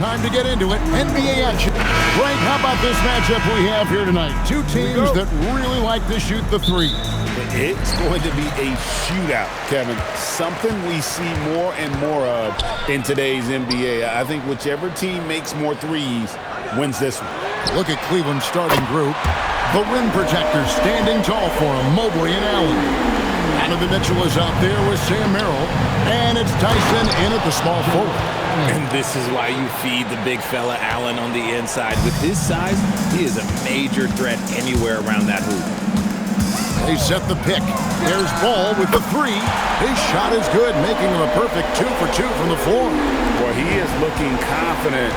Time to get into it. NBA action. Frank, how about this matchup we have here tonight? Two teams that really like to shoot the three. It's going to be a shootout, Kevin. Something we see more and more of in today's NBA. I think whichever team makes more threes wins this one. Look at Cleveland's starting group. The rim protectors standing tall for him, Mobley and Allen. Donovan Mitchell is out there with Sam Merrill. And it's Tyson in at the small forward. And this is why you feed the big fella Allen on the inside. With his size, he is a major threat anywhere around that hoop. They set the pick. There's Ball with the three. His shot is good, making him a perfect 2 for 2 from the floor. Well, he is looking confident.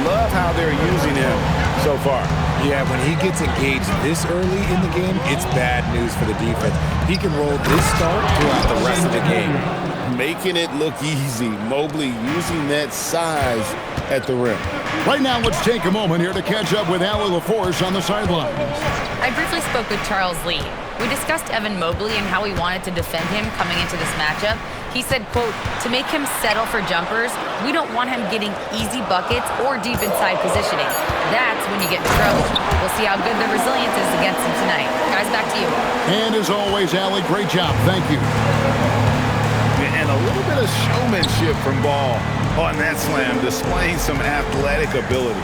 Love how they're using him so far. Yeah, when he gets engaged this early in the game, it's bad news for the defense. He can roll this start throughout the rest of the game. Making it look easy. Mobley using that size at the rim. Right now, let's take a moment here to catch up with Allie LaForce on the sidelines. I briefly spoke with Charles Lee. We discussed Evan Mobley and how we wanted to defend him coming into this matchup. He said, quote, to make him settle for jumpers, we don't want him getting easy buckets or deep inside positioning. That's when you get in trouble. We'll see how good the resilience is against him tonight. Guys, back to you. And as always, Allie, great job. Thank you. And a little bit of showmanship from Ball on that slam, displaying some athletic ability.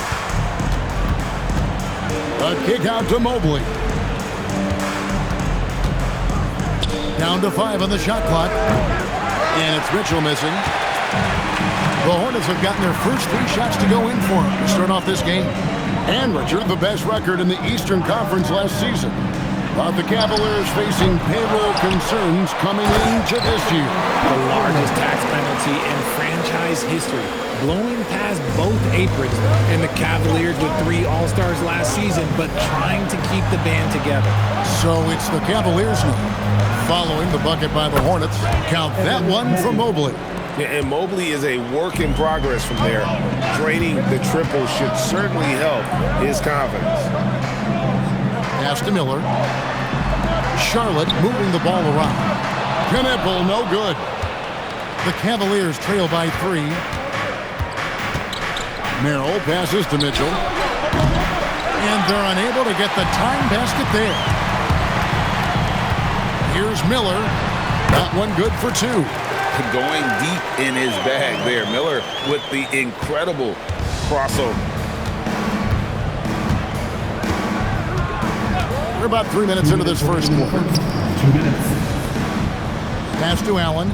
A kick out to Mobley. Down to 5 on the shot clock. And it's Mitchell missing. The Hornets have gotten their first 3 shots to go in for him to start off this game. And Richard, the best record in the Eastern Conference last season. But the Cavaliers facing payroll concerns coming into this year. The largest tax penalty in franchise history, blowing past both aprons. And the Cavaliers with 3 All-Stars last season, but trying to keep the band together. So it's the Cavaliers now, following the bucket by the Hornets. Count that one for Mobley. And Mobley is a work in progress from there. Draining the triple should certainly help his confidence. Pass to Miller. Charlotte moving the ball around. Knipple, no good. The Cavaliers trail by 3. Merrill passes to Mitchell. And they're unable to get the time basket there. Here's Miller. That one good for 2. Going deep in his bag there. Miller with the incredible crossover. We're about 3 minutes into this first quarter. 2 minutes. Pass to Allen.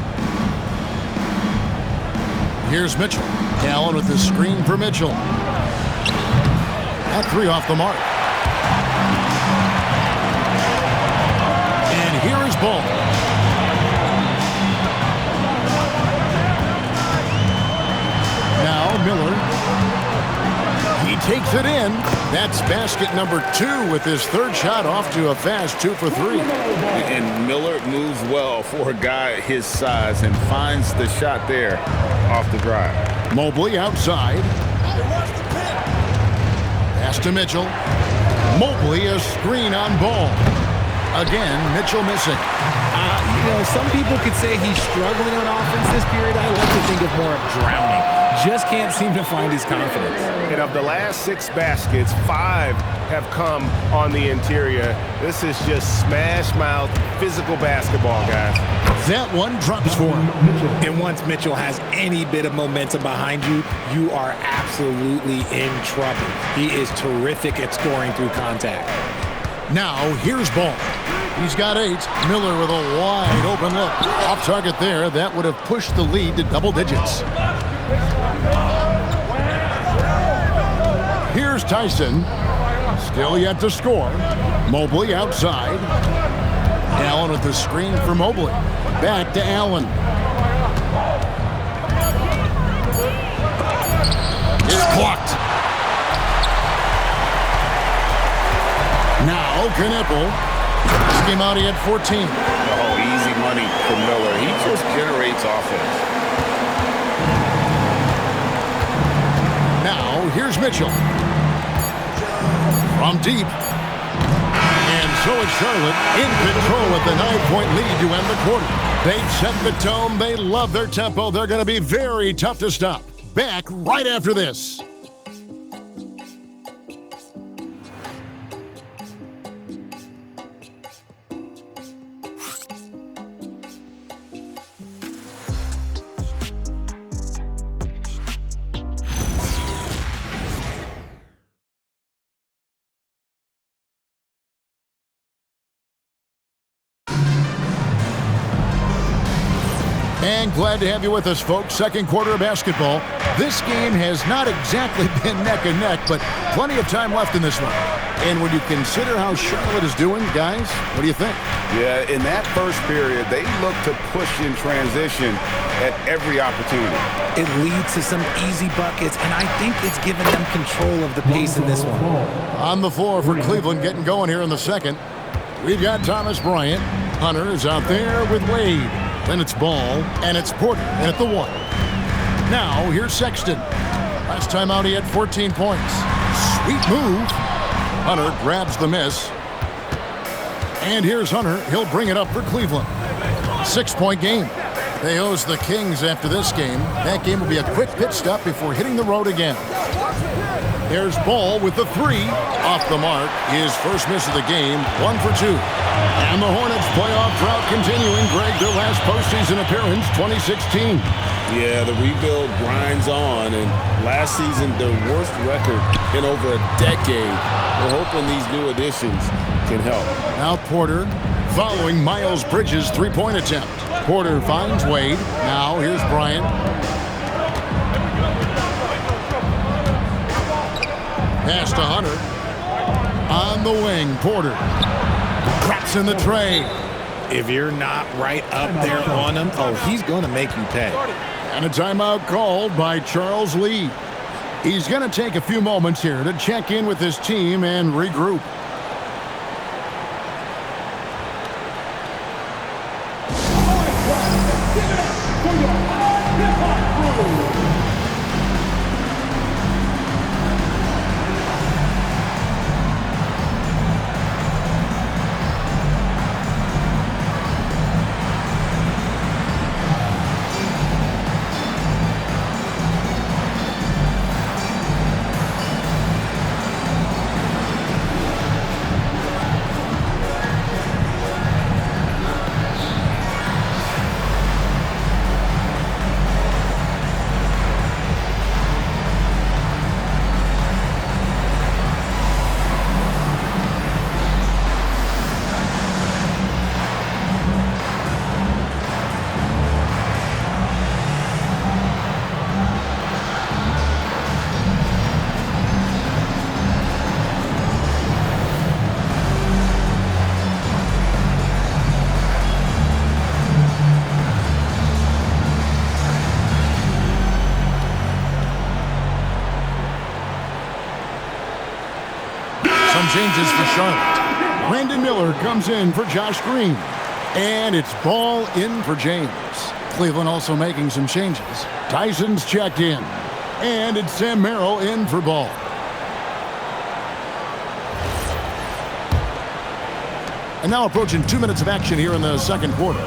Here's Mitchell. Allen with the screen for Mitchell. That 3 off the mark. And here is Ball. Now Miller. He takes it in. That's basket number 2 with his 3rd shot off to a fast 2 for 3. And Miller moves well for a guy his size and finds the shot there off the drive. Mobley outside. Pass to Mitchell. Mobley a screen on Ball. Again, Mitchell missing. Some people could say he's struggling on offense this period. I like to think of more of drowning. Just can't seem to find his confidence. And of the last 6 baskets, 5 have come on the interior. This is just smash-mouth physical basketball, guys. That one drops for him. And once Mitchell has any bit of momentum behind you, you are absolutely in trouble. He is terrific at scoring through contact. Now, here's Ball. He's got 8. Miller with a wide open look. Off target there. That would have pushed the lead to double digits. Here's Tyson. Still yet to score. Mobley outside. Allen with the screen for Mobley. Back to Allen. It's blocked. Now, Knipple. Came out, he had 14. Oh, easy money for Miller. He just generates offense. Now, here's Mitchell. From deep. And so is Charlotte in control with the 9-point lead to end the quarter. They've set the tone. They love their tempo. They're going to be very tough to stop. Back right after this. And glad to have you with us, folks. Second quarter of basketball. This game has not exactly been neck and neck, but plenty of time left in this one. And when you consider how Charlotte is doing, guys, what do you think? Yeah, in that first period, they look to push in transition at every opportunity. It leads to some easy buckets, and I think it's given them control of the pace in this one. On the floor for Cleveland getting going here in the second. We've got Thomas Bryant. Hunter is out there with Wade. Then it's Ball, and it's Porter in at the 1. Now, here's Sexton. Last time out, he had 14 points. Sweet move. Hunter grabs the miss. And here's Hunter. He'll bring it up for Cleveland. 6-point game. They host the Kings after this game. That game will be a quick pit stop before hitting the road again. There's Ball with the 3. Off the mark. His first miss of the game. 1 for 2. And the Hornets playoff drought continuing. Greg, their last postseason appearance, 2016. Yeah, the rebuild grinds on, and last season, the worst record in over a decade. We're hoping these new additions can help. Now Porter following Miles Bridges' three-point attempt. Porter finds Wade. Now here's Bryant. Pass to Hunter. On the wing, Porter. Craps in the tray. If you're not right up there on him, oh, he's going to make you pay. And a timeout called by Charles Lee. He's going to take a few moments here to check in with his team and regroup. Changes for Charlotte. Brandon Miller comes in for Josh Green. And it's Ball in for James. Cleveland also making some changes. Tyson's checked in. And it's Sam Merrill in for Ball. And now approaching 2 minutes of action here in the second quarter.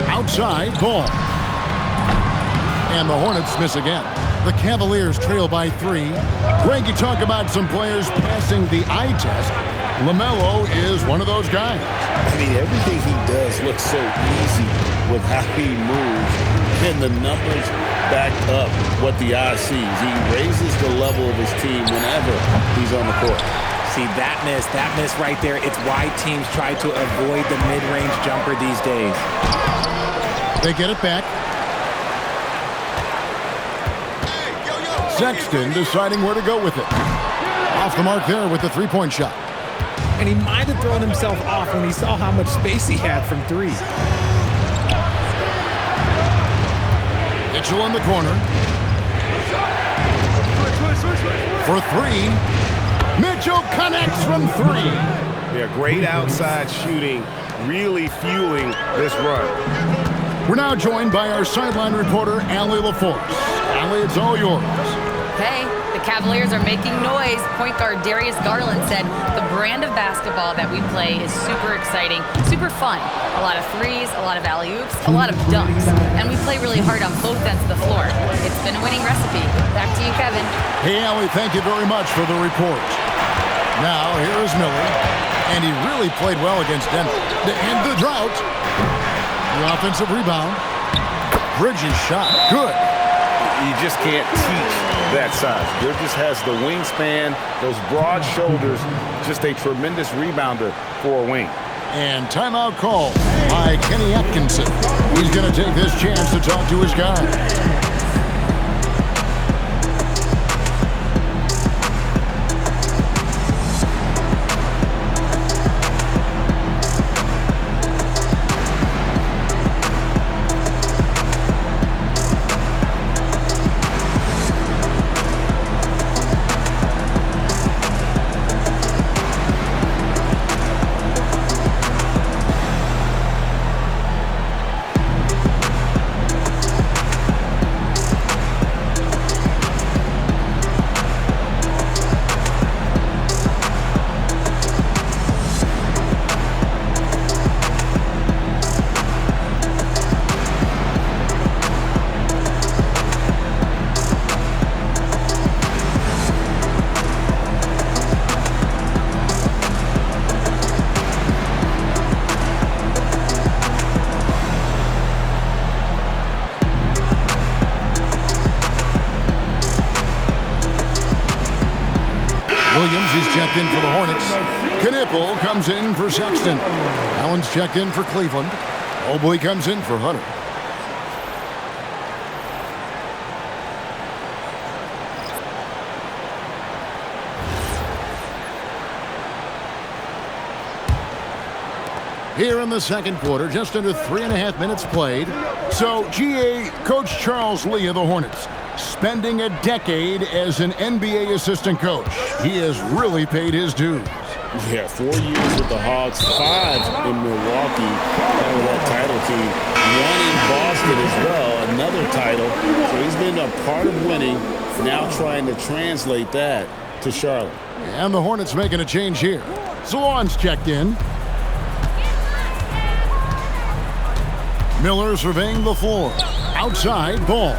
Outside, Ball. And the Hornets miss again. The Cavaliers trail by 3. Greg, you talk about some players passing the eye test. LaMelo is one of those guys. I mean, everything he does looks so easy with how he moves. And the numbers back up what the eye sees. He raises the level of his team whenever he's on the court. See, that miss right there, it's why teams try to avoid the mid-range jumper these days. They get it back. Sexton deciding where to go with it. Off the mark there with the three-point shot. And he might have thrown himself off when he saw how much space he had from 3. Mitchell in the corner. For 3. Mitchell connects from 3. Yeah, great outside shooting, really fueling this run. We're now joined by our sideline reporter, Allie LaForce. Allie, it's all yours. Hey, the Cavaliers are making noise. Point guard Darius Garland said the brand of basketball that we play is super exciting, super fun. A lot of threes, a lot of alley-oops, a lot of dunks. And we play really hard on both ends of the floor. It's been a winning recipe. Back to you, Kevin. Hey, Allie, thank you very much for the report. Now, here is Miller. And he really played well against Denver. And the drought. The offensive rebound. Bridges shot. Good. You just can't teach that size. Bridges has the wingspan, those broad shoulders, just a tremendous rebounder for a wing. And timeout call by Kenny Atkinson. He's going to take this chance to talk to his guy. Williams is checked in for the Hornets. Knipple comes in for Sexton. Allen's checked in for Cleveland. Mobley comes in for Hunter. Here in the second quarter, just under 3.5 minutes played. So, GA, Coach Charles Lee of the Hornets, spending a decade as an NBA assistant coach. He has really paid his dues. Yeah, 4 years with the Hawks, 5 in Milwaukee, part of that title team. 1 in Boston as well, another title. So he's been a part of winning, now trying to translate that to Charlotte. And the Hornets making a change here. Salon's checked in. Miller surveying the floor. Outside, Ball.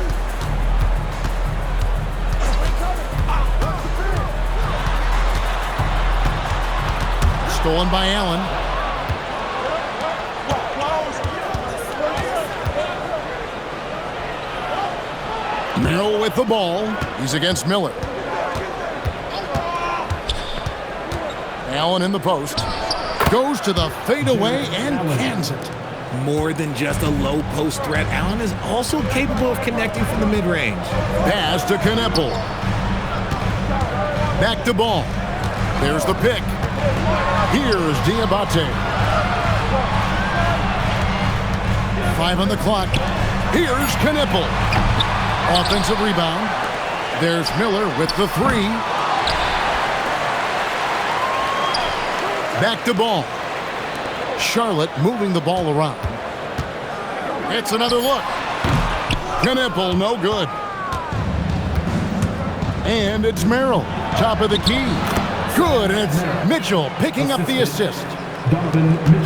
Stolen by Allen. Mill with the ball. He's against Miller. Allen in the post. Goes to the fadeaway and cans it. More than just a low post threat, Allen is also capable of connecting from the mid-range. Pass to Knipple. Back to Ball. There's the pick. Here's Diabate. 5 on the clock. Here's Knipple. Offensive rebound. There's Miller with the 3. Back to Ball. Charlotte moving the ball around. It's another look. Knipple, no good. And it's Merrill, top of the key. Good, and it's Mitchell picking up the assist.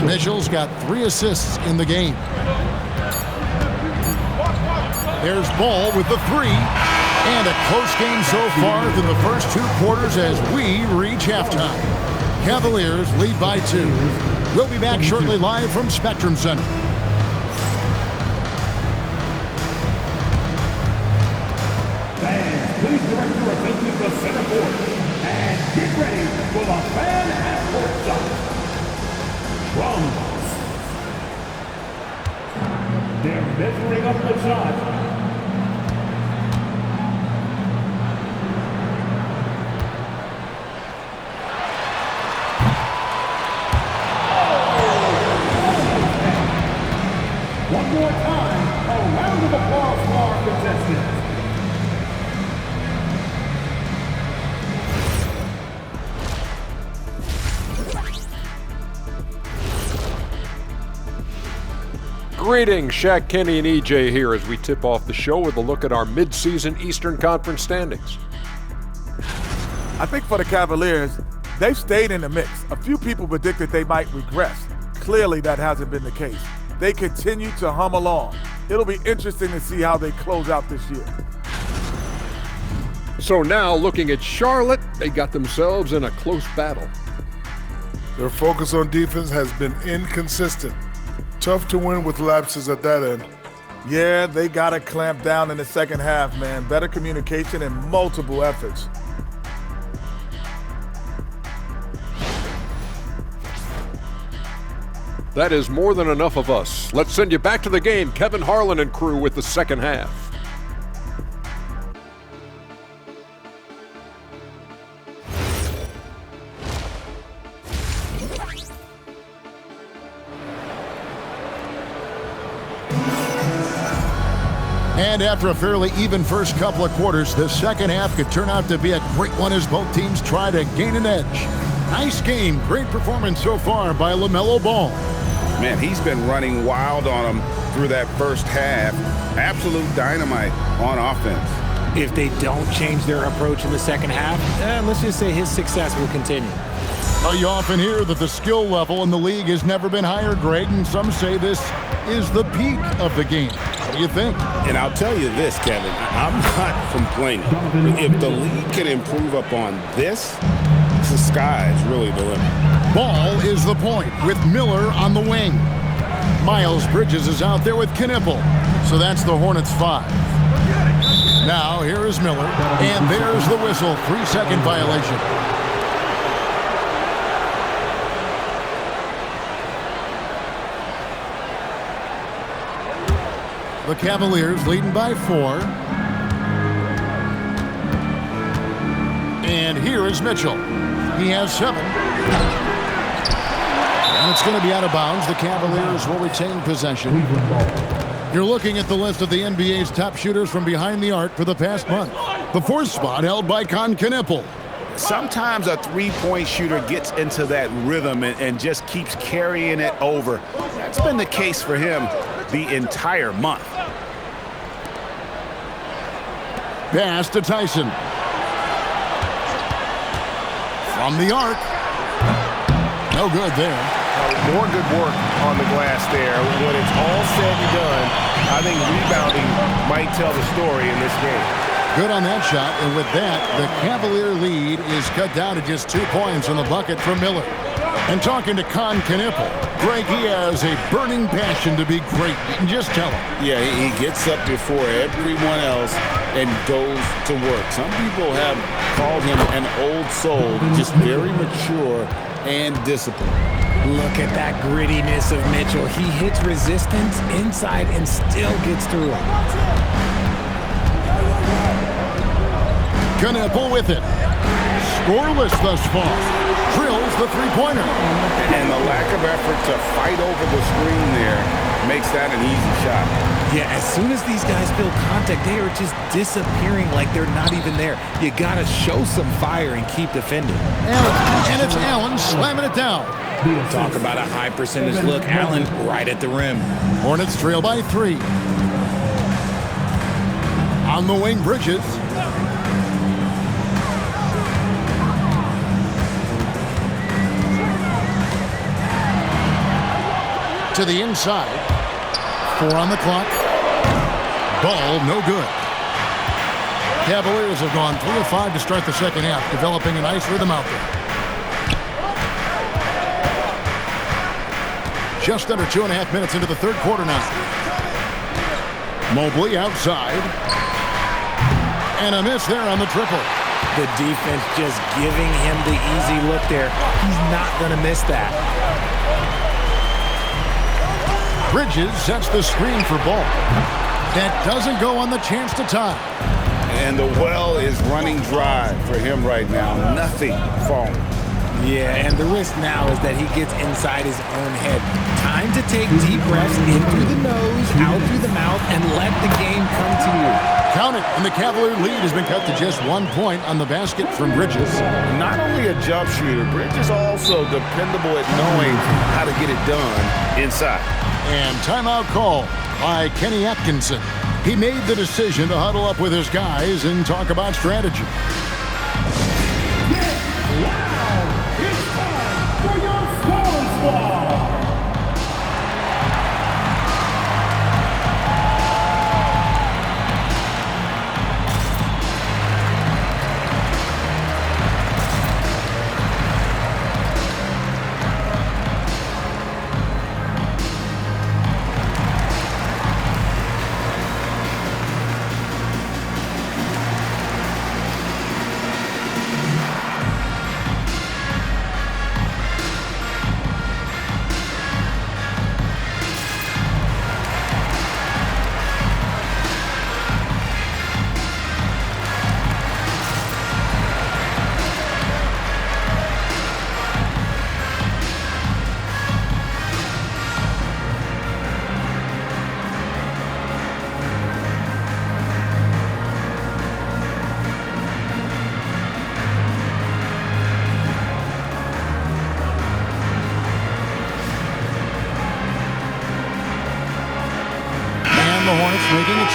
Mitchell's got 3 assists in the game. There's Ball with the 3. And a close game so far through the first 2 quarters as we reach halftime. Cavaliers lead by 2. We'll be back shortly live from Spectrum Center. Fans, please direct your attention to center court and get ready for the fan at court shot. They're measuring up the shot. One more time, a round of applause for our contestants. Greetings, Shaq, Kenny, and EJ here as we tip off the show with a look at our mid-season Eastern Conference standings. I think for the Cavaliers, they've stayed in the mix. A few people predicted they might regress. Clearly, that hasn't been the case. They continue to hum along. It'll be interesting to see how they close out this year. So now, looking at Charlotte, they got themselves in a close battle. Their focus on defense has been inconsistent. Tough to win with lapses at that end. Yeah, they got to clamp down in the second half, man. Better communication and multiple efforts. That is more than enough of us. Let's send you back to the game. Kevin Harlan and crew with the second half. And after a fairly even first couple of quarters, the second half could turn out to be a great one as both teams try to gain an edge. Nice game. Great performance so far by LaMelo Ball. Man, he's been running wild on them through that first half. Absolute dynamite on offense. If they don't change their approach in the second half, let's just say his success will continue. You often hear that the skill level in the league has never been higher, Greg, and some say this is the peak of the game. What do you think? And I'll tell you this, Kevin, I'm not complaining. If the league can improve upon this, the sky is really the limit. Ball is the point with Miller on the wing. Miles Bridges is out there with Knipple. So that's the Hornets 5. Now here is Miller, and there's the whistle. 3-second violation. The Cavaliers leading by 4. And here is Mitchell. He has 7. And it's going to be out of bounds. The Cavaliers will retain possession. You're looking at the list of the NBA's top shooters from behind the arc for the past month. The 4th spot held by Con Knipple. Sometimes a three-point shooter gets into that rhythm and just keeps carrying it over. That's been the case for him the entire month. Pass to Tyson. From the arc. No good there. More good work on the glass there. When it's all said and done, I think rebounding might tell the story in this game. Good on that shot, and with that, the Cavalier lead is cut down to just 2 points on the bucket for Miller. And talking to Con Knipple, Greg, he has a burning passion to be great. You can just tell him. Yeah, he gets up before everyone else and goes to work. Some people have called him an old soul, just very mature and disciplined. Look at that grittiness of Mitchell. He hits resistance inside and still gets through it. Knipple with it. Scoreless thus far. Drills the three-pointer. And the lack of effort to fight over the screen there makes that an easy shot. Yeah, as soon as these guys feel contact, they are just disappearing like they're not even there. You got to show some fire and keep defending. And it's Allen slamming it down. Talk about a high percentage look. Allen right at the rim. Hornets trail by 3. On the wing, Bridges. To the inside. 4 on the clock. Ball no good. Cavaliers have gone 3 of 5 to start the second half, developing a nice rhythm out there. Just under 2.5 minutes into the third quarter now. Mobley outside. And a miss there on the triple. The defense just giving him the easy look there. He's not going to miss that. Bridges sets the screen for Ball. That doesn't go on the chance to tie. And the well is running dry for him right now. Nothing falling. Yeah, and the risk now is that he gets inside his own head. Time to take deep breaths in through the nose, out through the mouth, and let the game come to you. Count it, and the Cavalier lead has been cut to just 1 point on the basket from Bridges. Not only a jump shooter, Bridges also dependable at knowing how to get it done inside. And timeout call by Kenny Atkinson. He made the decision to huddle up with his guys and talk about strategy. Wow, it's time for your Sports Ball.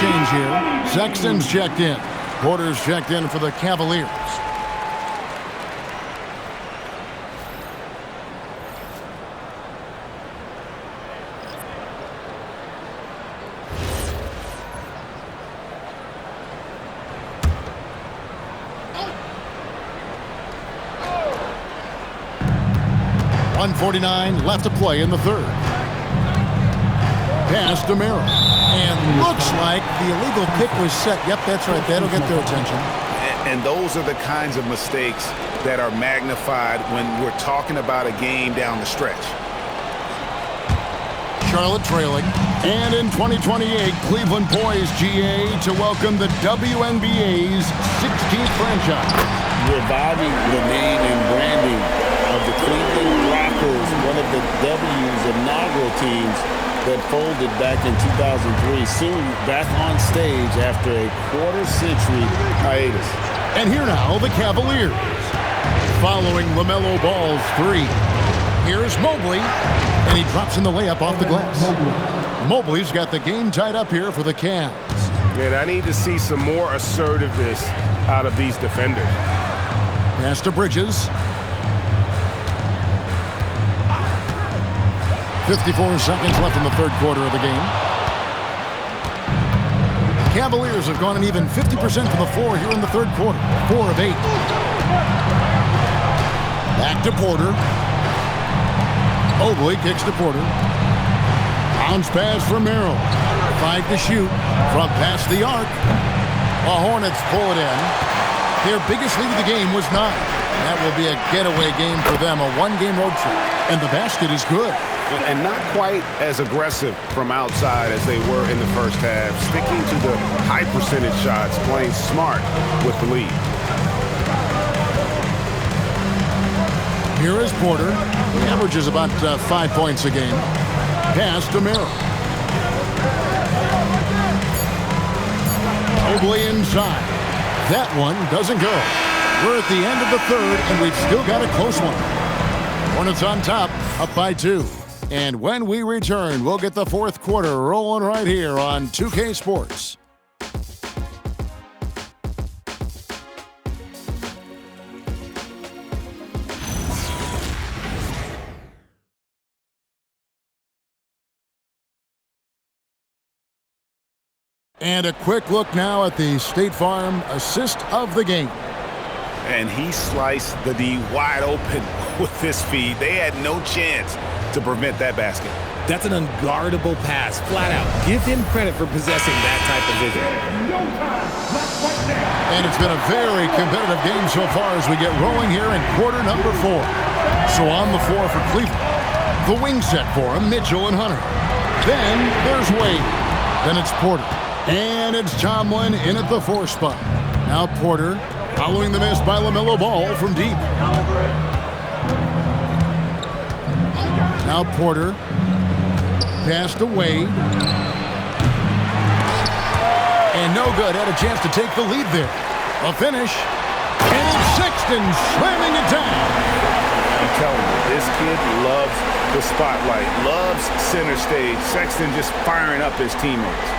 change here. Sexton's checked in. Porter's checked in for the Cavaliers. .149 left to play in the third. Pass to Merrill. And looks like the illegal pick was set. Yep, that's right. That'll get their attention. And those are the kinds of mistakes that are magnified when we're talking about a game down the stretch. Charlotte trailing. And in 2028, Cleveland poised, GA, to welcome the WNBA's 16th franchise. Reviving the name and branding of the Cleveland Rockers, one of the W's inaugural teams that folded back in 2003, soon back on stage after a quarter-century hiatus. And here now, the Cavaliers. Following LaMelo Ball's three. Here's Mobley, and he drops in the layup off the glass. Mobley's got the game tied up here for the Cavs. Man, I need to see some more assertiveness out of these defenders. Pass to Bridges. 54 seconds left in the third quarter of the game. The Cavaliers have gone an even 50% from the floor here in the third quarter. 4 of 8. Back to Porter. Mobley kicks to Porter. Bounce pass from Merrill. 5 to shoot from past the arc. The Hornets pull it in. Their biggest lead of the game was 9. That will be a getaway game for them, a one-game road trip. And the basket is good. And not quite as aggressive from outside as they were in the first half, sticking to the high percentage shots, playing smart with the lead. Here is Porter. He averages about 5 points a game. Pass to Merrill. Mobley inside. That one doesn't go. We're at the end of the third, and we've still got a close one. Hornets on top, up by 2. And when we return, we'll get the fourth quarter rolling right here on 2K Sports. And a quick look now at the State Farm assist of the game. And he sliced the D wide open with this feed. They had no chance to prevent that basket. That's an unguardable pass, flat out. Give him credit for possessing that type of vision. And it's been a very competitive game so far as we get rolling here in quarter number 4. So on the floor for Cleveland, the wing set for him, Mitchell and Hunter. Then there's Wade. Then it's Porter. And it's Tomlin in at the 4 spot. Now Porter, following the miss by LaMelo Ball from deep. Now Porter, pass to Wade. And no good, had a chance to take the lead there. A finish, and it's Sexton slamming it down. I'm telling you, this kid loves the spotlight, loves center stage. Sexton just firing up his teammates.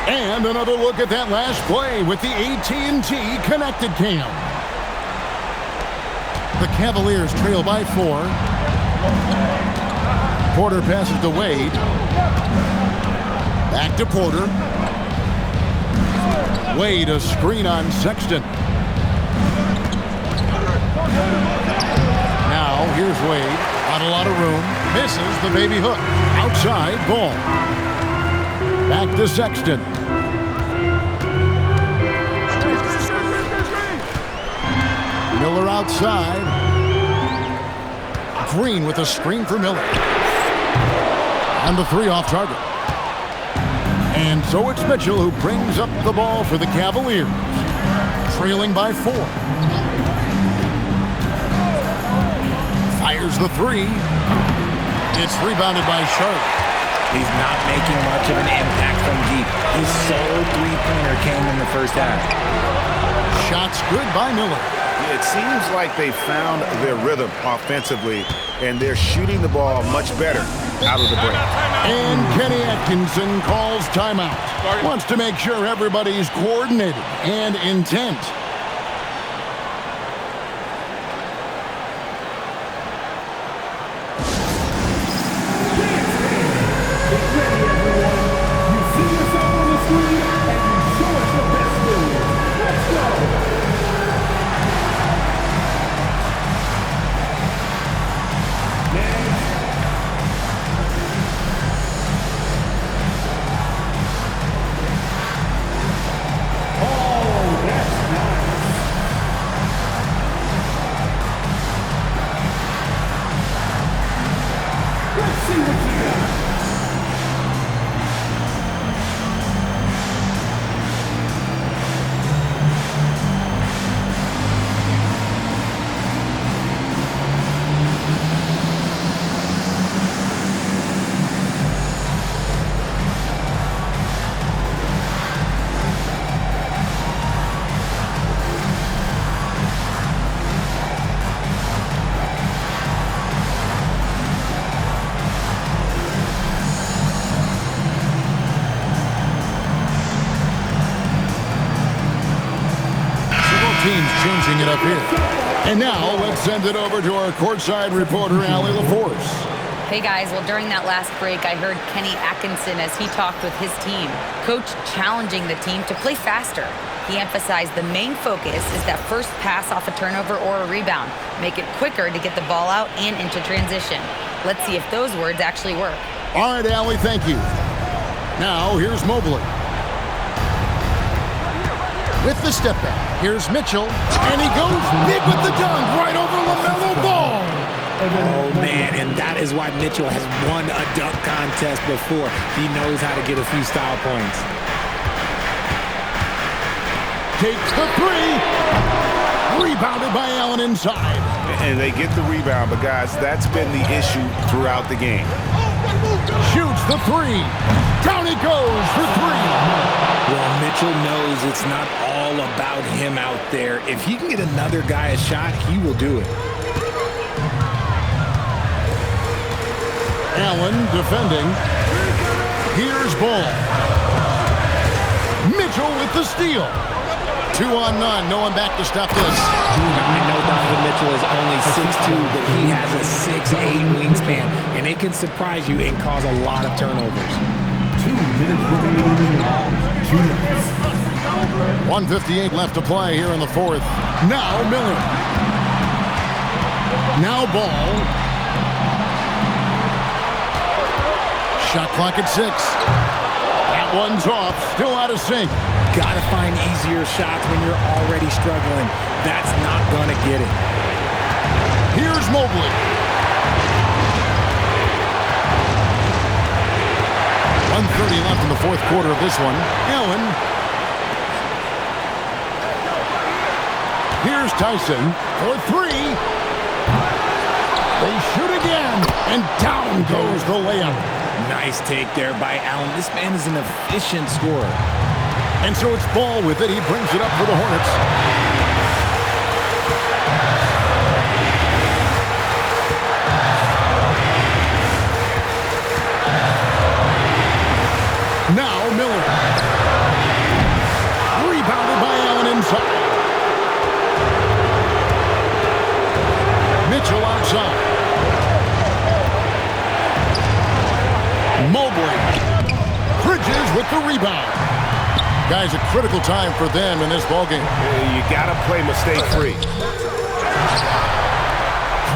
And another look at that last play with the AT&T connected cam. The Cavaliers trail by 4. Porter passes to Wade. Back to Porter. Wade, a screen on Sexton. Now, here's Wade. Not a lot of room. Misses the baby hook. Outside, Ball. Back to Sexton. Miller outside. Green with a screen for Miller. And the 3 off target. And so it's Mitchell who brings up the ball for the Cavaliers. Trailing by 4. Fires the 3. It's rebounded by Charlotte. He's not making much of an impact from deep. His sole three-pointer came in the first half. Shots good by Miller. It seems like they found their rhythm offensively, and they're shooting the ball much better out of the break. And Kenny Atkinson calls timeout. Wants to make sure everybody's coordinated and intent. Teams changing it up here. And now let's send it over to our courtside reporter, Allie LaForce. Hey guys, well during that last break, I heard Kenny Atkinson as he talked with his team. Coach challenging the team to play faster. He emphasized the main focus is that first pass off a turnover or a rebound. Make it quicker to get the ball out and into transition. Let's see if those words actually work. All right, Allie, thank you. Now, here's Mobley. With the step back, here's Mitchell, and he goes big with the dunk right over LaMelo Ball. Oh, man, and that is why Mitchell has won a dunk contest before. He knows how to get a few style points. Takes the three. Rebounded by Allen inside. And they get the rebound, but guys, that's been the issue throughout the game. Shoots the three. Down he goes for three. Well, Mitchell knows it's not all about him out there. If he can get another guy a shot, he will do it. Allen defending. Here's Ball. Mitchell with the steal. 2-on-none. No one back to stop this. I know Donovan Mitchell is only 6'2", but he has a 6'8" wingspan, and it can surprise you and cause a lot of turnovers. 2 minutes remaining. 2 minutes. 1:58 left to play here in the fourth. Now Miller. Now Ball. Shot clock at 6. That one's off. Still out of sync. Gotta find easier shots when you're already struggling. That's not gonna get it. Here's Mobley. .130 left in the fourth quarter of this one. Allen. Here's Tyson for three. They shoot again, and down goes the layup. Nice take there by Allen. This man is an efficient scorer. And so it's Ball with it. He brings it up for the Hornets. Now Miller. Rebounded by Allen inside. Mitchell outside. Mobley. Bridges with the rebound. Guys, a critical time for them in this ballgame. You got to play mistake-free.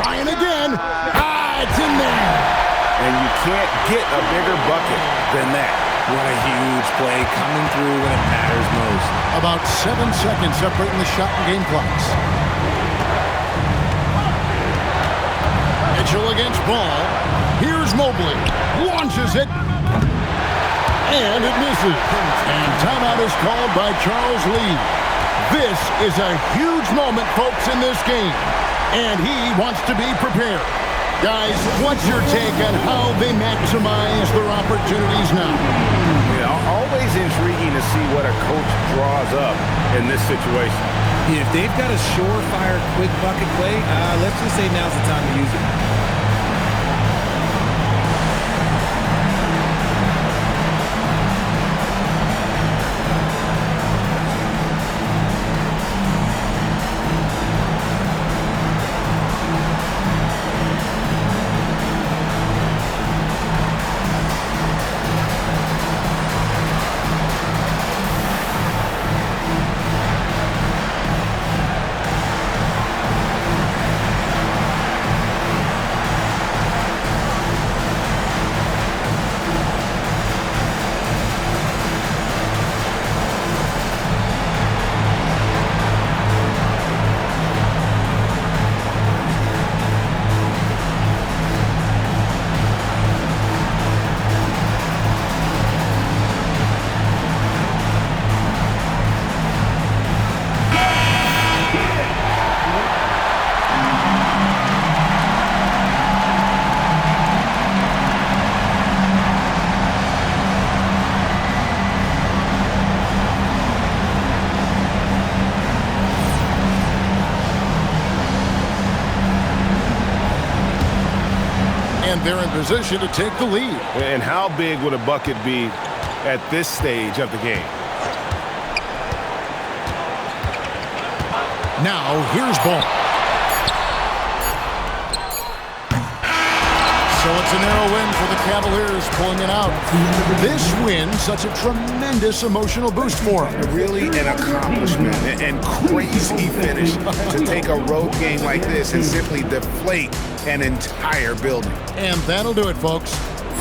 Trying again. It's in there. And you can't get a bigger bucket than that. What a huge play coming through when it matters most. About 7 seconds separating the shot and game clocks. Mitchell against Ball. Here's Mobley. Launches it. And it misses. And timeout is called by Charles Lee. This is a huge moment, folks, in this game. And he wants to be prepared. Guys, what's your take on how they maximize their opportunities now? Always intriguing to see what a coach draws up in this situation. If they've got a surefire quick bucket play, let's just say now's the time to use it. think they're in position to take the lead. And how big would a bucket be at this stage of the game? Now, here's Ball. So it's a narrow win for the Cavaliers, pulling it out. This win, such a tremendous emotional boost for them. Really an accomplishment and crazy finish to take a road game like this and simply deflate an entire building. And that'll do it, folks.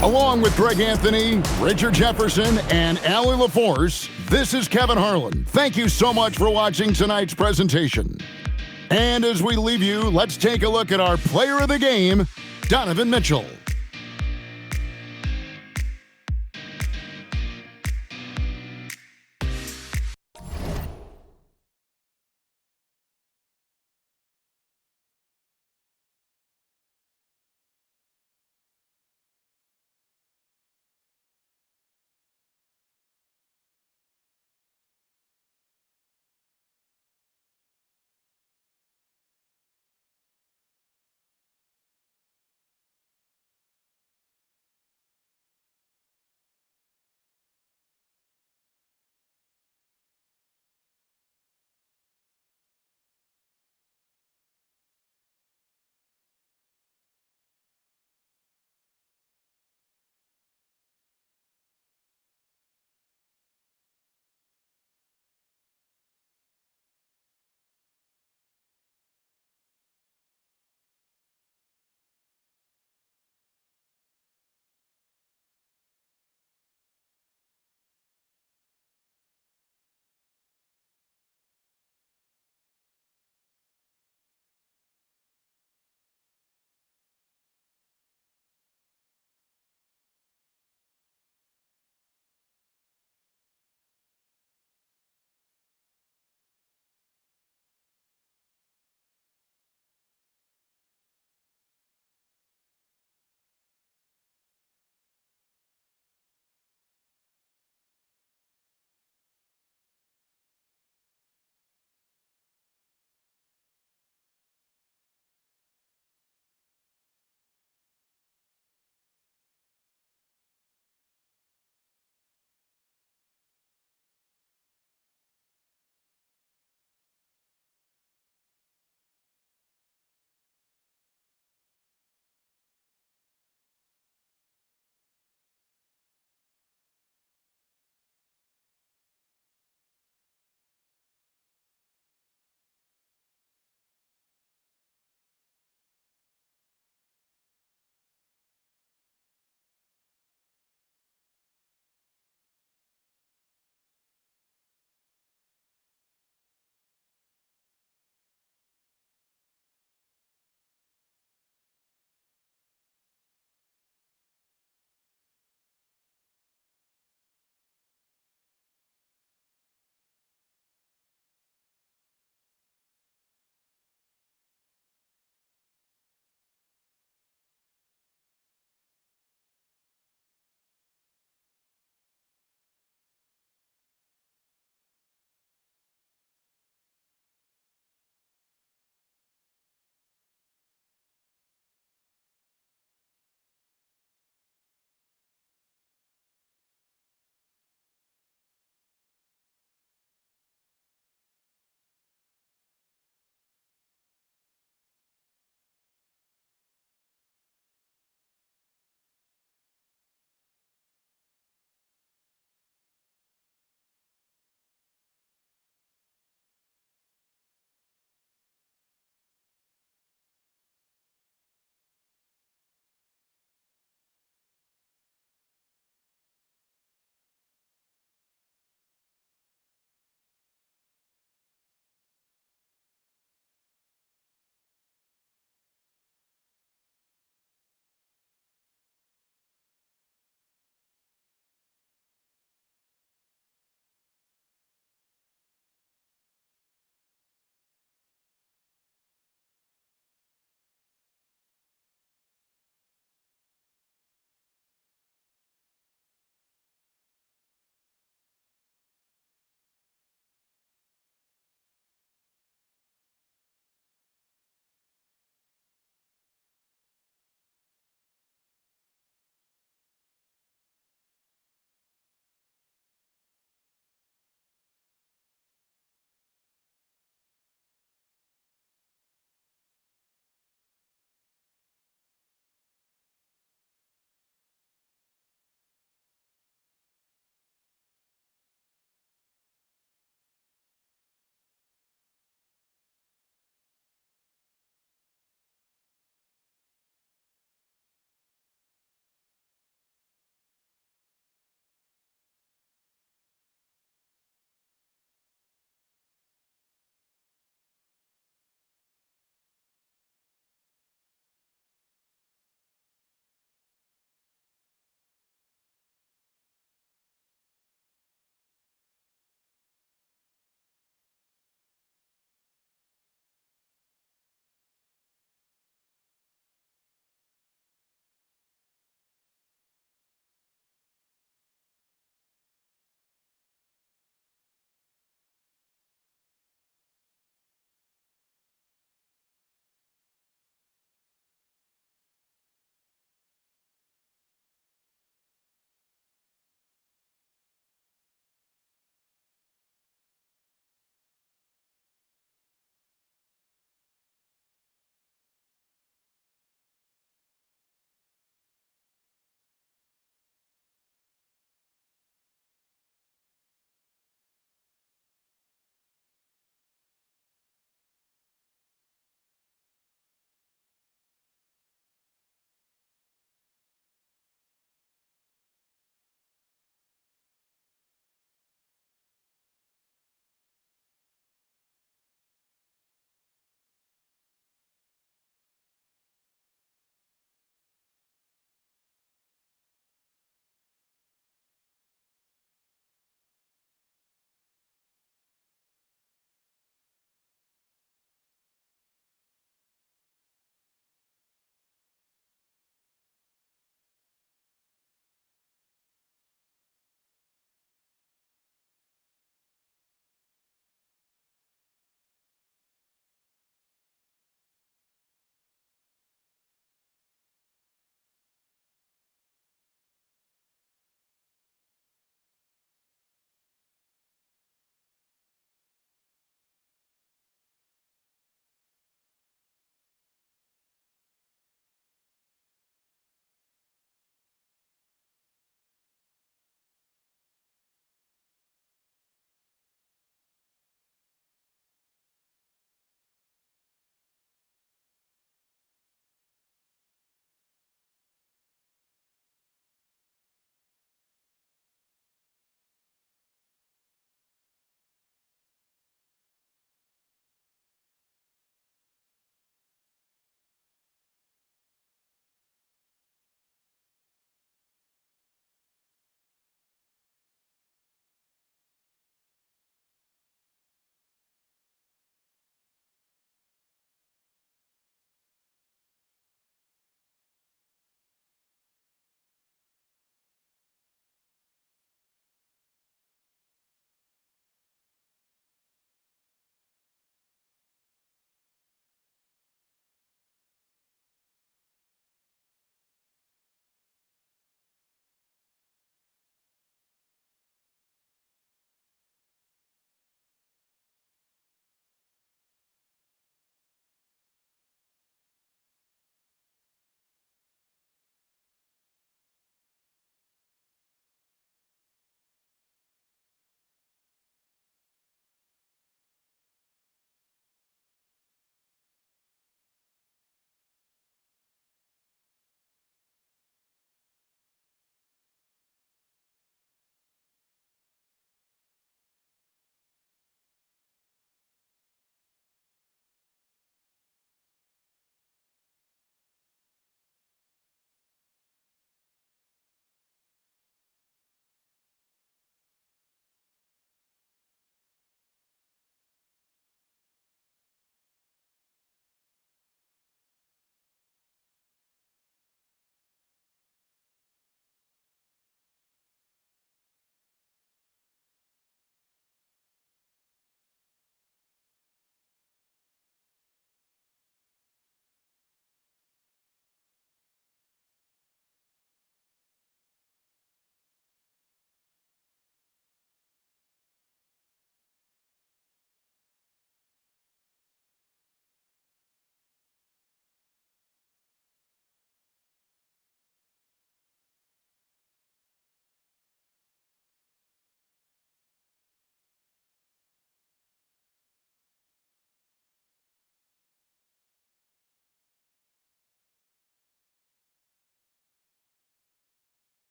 Along with Greg Anthony, Richard Jefferson, and Allie LaForce, this is Kevin Harlan. Thank you so much for watching tonight's presentation. And as we leave you, let's take a look at our player of the game, Donovan Mitchell.